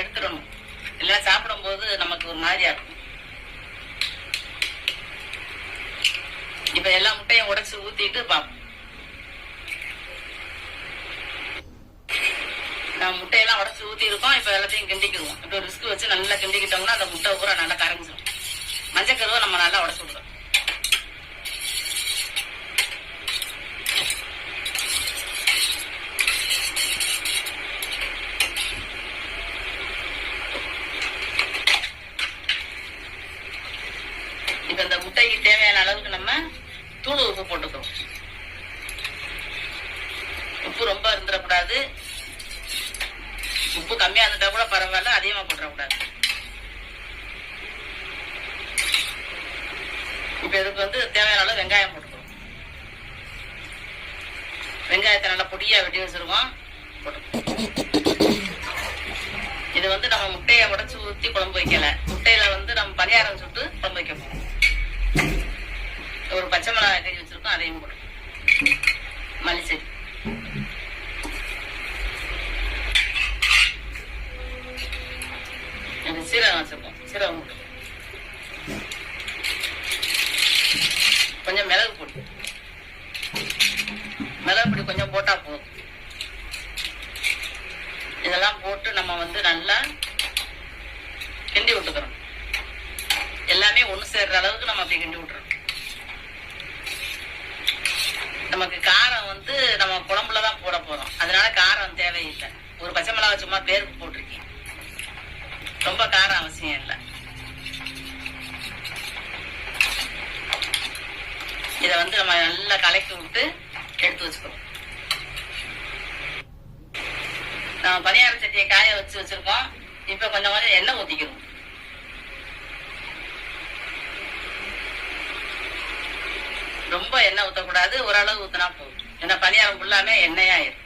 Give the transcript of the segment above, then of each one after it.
எடுத்துடணும். இல்லைன்னா சாப்பிடும் போது நமக்கு ஒரு மாதிரியா இருக்கும். இப்ப எல்லா முட்டையும் உடைச்சு ஊத்திட்டு பார்ப்போம். நம்ம முட்டையெல்லாம் உடச்சு ஊத்தி இருக்கோம். இப்ப எல்லாத்தையும் கிண்டிக்கிடுவோம். இப்ப ரிஸ்க் வச்சு நல்லா கிண்டிக்கிட்டோம்னா அந்த முட்டை பூரா நல்லா கரைஞ்சிடும். மஞ்சக்கருவை நம்ம நல்லா உடச்சு விடுறோம். இப்ப இந்த முட்டைக்கு தேவையான அளவுக்கு நம்ம தூள் உப்பு போட்டுக்கிறோம். உப்பு ரொம்ப இருந்துடக்கூடாது. உப்பு கம்மியா இருந்துட்டா கூட பரவாயில்ல, அதிகமா போட்டுறக்கூடாது. இப்ப இதுக்கு தேவையான அளவு வெங்காயம் போட்டுக்கிறோம். வெங்காயத்தை நல்லா பொடியா வெட்டி வச்சிருக்கோம். இது நம்ம முட்டையை உடைச்சு ஊத்தி குழம்பு வைக்கல. முட்டையில நம்ம பணியாரம் சுட்டு குழம்பு வைக்க போறோம். ஒரு பச்சை மிளகாய் கறி வச்சிருக்கோம், அதையும் போடுறோம். மல்லிச்செடி, சீரகம் வச்சிருக்கோம், சீரகம் போட்டு கொஞ்சம் மிளகு பொடி, மிளகு பொடி கொஞ்சம் போட்டா போதும். இதெல்லாம் போட்டு நம்ம நல்லா கிண்டி விட்டுக்கிறோம். எல்லாமே ஒண்ணு சேர்ற அளவுக்கு நம்ம அப்படி கிண்டி விட்டுறோம். நமக்கு காரம் நம்ம குழம்புலதான் போட போறோம். அதனால காரம் தேவையில்லை. ஒரு பச்சை மிளகாய் சும்மா பேருக்கு போட்டிருக்கேன். ரொம்ப காரம் அவசியம் இல்லை. இத நம்ம நல்லா கலக்கி விட்டு எடுத்து வச்சுக்கிறோம். நம்ம பணியார சட்டியை காய வச்சிருக்கோம். இப்ப கொஞ்சம் கொஞ்சம் எண்ணெய் ஊத்திக்கிறோம். ரொம்ப எண்ணெய் ஊத்தக்கூடாது, ஓரளவு ஊத்தினா போதும். ஏன்னா பணியாரம் ஃபுல்லாமே எண்ணெயாயிரும்.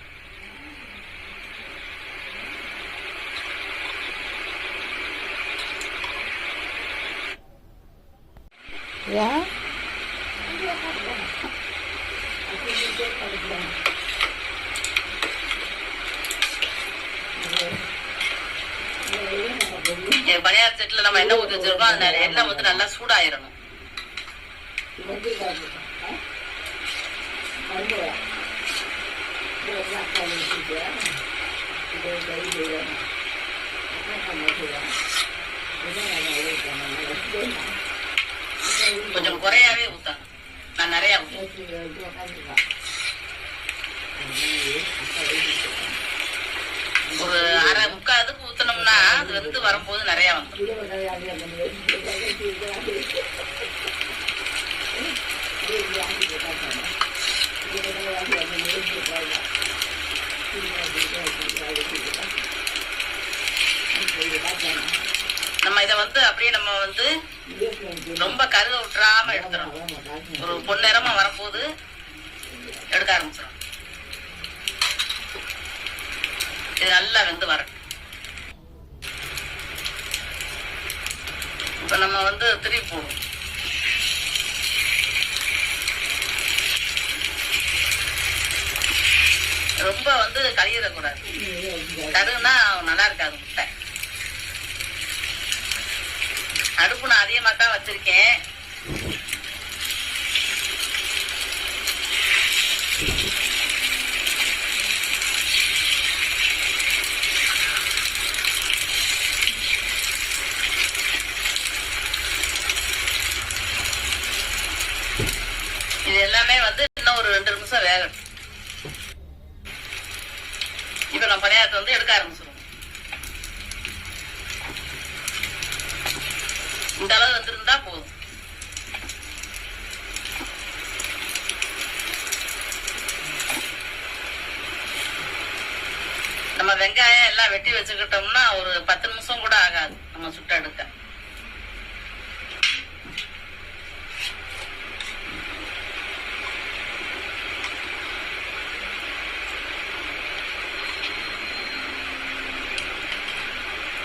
பணியார செட்டுல நம்ம எண்ணெய் ஊத்தி வச்சிருக்கோம். அதனால எண்ணெய் நல்லா சூடாயிரணும். கொஞ்சம் குறையாவே ஊத்தாங்க. நான் நிறைய ஒரு அரை முக்கால் அதுக்கு ஊத்தணும்னா அது வரும்போது நிறைய வந்துடும். நம்ம இத அப்படியே நம்ம ரொம்ப கருக விட்டுறாம எடுத்துடணும். ஒரு பொன்னிறமா வரும்போது எடுக்க ஆரம்பிச்சிடும். இது நல்லா வரட்டும். இப்ப நம்ம திருப்பி போடுவோம். ரொம்ப கழியிடக்கூடாது. கருகுனா நல்லா இருக்காது முட்டை. அடுப்பு நான் அதிகமா தான் வச்சிருக்கேன். இது எல்லாமே இன்னும் ஒரு 2 நிமிஷம் வேகட்டும். இப்ப நம்ம பணியாரத்தை எடுக்க ஆரம்பிச்சிருவோம். இந்த அளவு வந்திருந்தா போதும். நம்ம வெங்காயம் எல்லாம் வெட்டி வச்சுக்கிட்டோம்னா ஒரு 10 நிமிஷம் கூட ஆகாது நம்ம சுட்ட எடுக்க.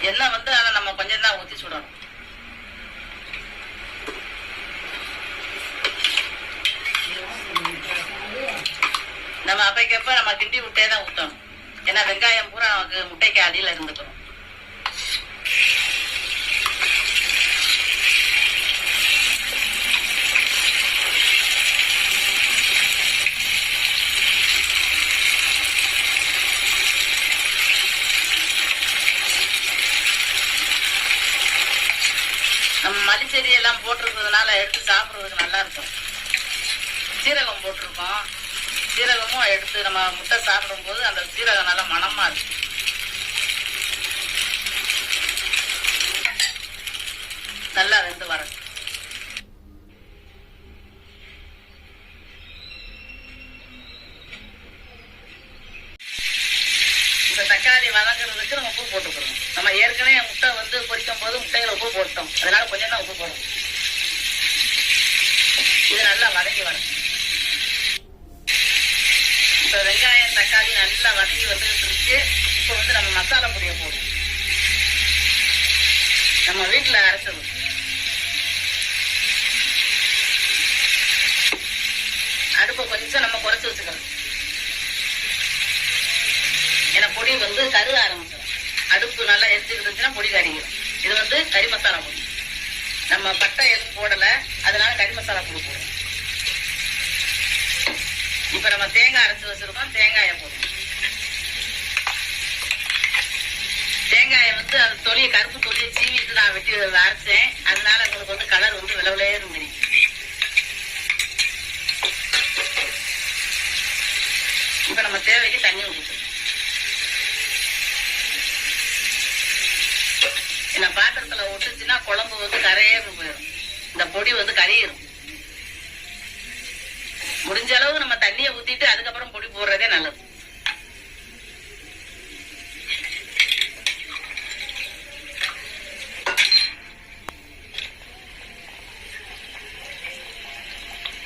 எண்ணெய் அதை நம்ம கொஞ்சம் தான் ஊத்தி சுடணும். நம்ம அப்பைக்கப்ப நம்ம கிண்டி விட்டே தான் ஊத்தணும். ஏன்னா வெங்காயம் பூரா நமக்கு முட்டைக்கு அடியில இருந்துக்கிறோம். நம்ம மல்லிச்செடி எல்லாம் போட்டிருக்கிறதுனால எடுத்து சாப்பிட்றதுக்கு நல்லா இருக்கும். சீரகம் போட்டிருக்கோம். சீரகமும் எடுத்து நம்ம முட்டை சாப்பிடும் போது அந்த சீரகம் நல்லா மணமா இருக்கு. நல்லா வெந்து வர இந்த தக்காளி வதங்குறதுக்கு நம்ம உப்பு போட்டுக்கிறோம். நம்ம ஏற்கனவே முட்டை வந்து பொரிக்கும் போது முட்டையில உப்பு போட்டோம், அதனால கொஞ்சம் தான் உப்பு போடும். இது நல்லா வதங்கி வரும். இப்ப வெங்காயம் தக்காளி நல்லா வதங்கி வந்துட்டு இருக்கு. இப்ப வந்து நம்ம மசாலா பொடியை போடுவோம். நம்ம வீட்டுல அரைச்சது. அடுப்பை கொஞ்சம் நம்ம குறைச்சு வச்சுக்கிறோம். ஏன்னா பொடி வந்து கருக ஆரம்பிச்சிடும். அடுப்பு நல்லா எரிச்சுக்கிட்டு இருந்துச்சுன்னா பொடி கறிக்கிறோம். இது வந்து கறி மசாலா பொடி. நம்ம பட்டை எதுவும் போடல, அதனால கறி மசாலா பொடி போடுவோம். இப்ப நம்ம தேங்காய் அரைச்சு வச்சிருக்கோம். தேங்காயை போடுவோம். தேங்காயை வந்து அது தொலியை கருப்பு தொலியை சீவிட்டு நான் வெட்டி அரைச்சேன். அதனால உங்களுக்கு வந்து கலர் வந்து விளவிலேயும் தெரியும். இப்ப நம்ம தேவைக்கு தண்ணி ஊற்றிக்கணும். ஏன்னா பாத்திரத்துல ஒட்டுச்சுன்னா குழம்பு வந்து கரையேறும் போயிடும். இந்த பொடி வந்து கரையிடும். முடிஞ்ச அளவு நம்ம தண்ணியை ஊத்திட்டு அதுக்கப்புறம் பொடி போடுறதே நல்லது.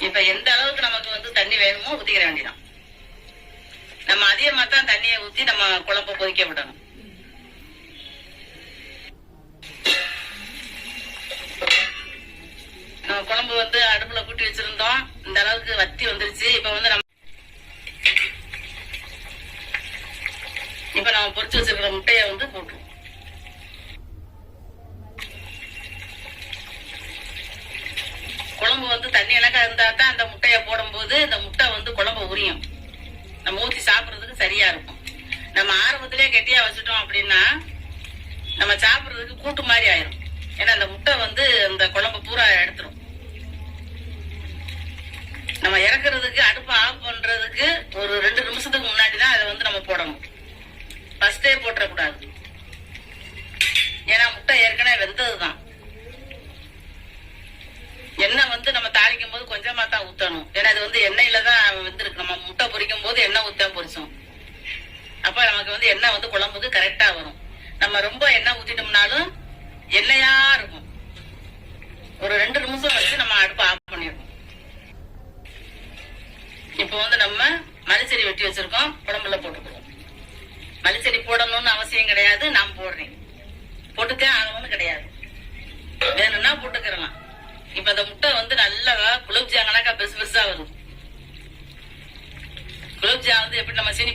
இப்ப எந்த அளவுக்கு நமக்கு வந்து தண்ணி வேணுமோ ஊத்திக்கிற வேண்டியதான். நம்ம அதிகமா தான் தண்ணியை ஊத்தி நம்ம குழம்பு கொதிக்க விடணும். நம்ம குழம்பு வந்து அடுப்புல கூட்டி வச்சிருந்தோம். இந்த அளவுக்கு வத்தி வந்துருச்சு. இப்ப வந்து நம்ம பொரிச்சு வச்சிருக்கிற முட்டைய வந்து போட்டுருவோம். குழம்பு வந்து தண்ணி இலக்கா இருந்தா தான் அந்த முட்டைய போடும் போது இந்த முட்டை வந்து குழம்பு உரியும். நம்ம ஊத்தி சாப்பிடுறதுக்கு சரியா இருக்கும். நம்ம ஆரம்பத்திலேயே கெட்டியா வச்சுட்டோம் அப்படின்னா நம்ம சாப்பிடுறதுக்கு கூட்டு மாதிரி ஆயிரும். ஏன்னா அந்த முட்டை வந்து அந்த குழம்பு பூரா எடுத்துரும். நம்ம இறக்குறதுக்கு அடுப்பு ஆஃப் பண்றதுக்கு ஒரு 2 நிமிஷத்துக்கு முன்னாடிதான் அதை வந்து நம்ம போடணும். ஃபர்ஸ்டே போட்டுறக்கூடாது. ஏன்னா முட்டை ஏற்கனவே வெந்ததுதான். எண்ணெய் வந்து நம்ம தாளிக்கும் போது கொஞ்சமா தான் ஊத்தணும். ஏன்னா அது வந்து எண்ணெயில தான் வெந்திருக்கு. நம்ம முட்டை பொரிக்கும் போது எண்ணெய் ஊத்தா பொரிச்சோம். அப்ப நமக்கு வந்து எண்ணெய் வந்து குழம்புக்கு கரெக்டா வரும். நம்ம ரொம்ப எண்ணெய் ஊத்திட்டோம்னாலும் எண்ணெயா இருக்கும். ஒரு 2 நிமிஷம் வச்சு நம்ம அடுப்பு ஆஃப் பண்ணிடுவோம். இப்போ வந்து நம்ம மல்லிச்செடி வெட்டி வச்சிருக்கோம். குழம்புல போட்டுக்கிறோம். மல்லிச்செடி போடணும்னு அவசியம் கிடையாது. நான் போடுறேன். போட்டுக்கே ஆகணும்னு கிடையாது. வேணும்னா போட்டுக்கிறலாம். இப்ப அந்த முட்டை வந்து நல்லா குலோப் ஜாம் கணக்கா பெருசா வரும். குலோப் ஜாம் வந்து எப்படி நம்ம சீனி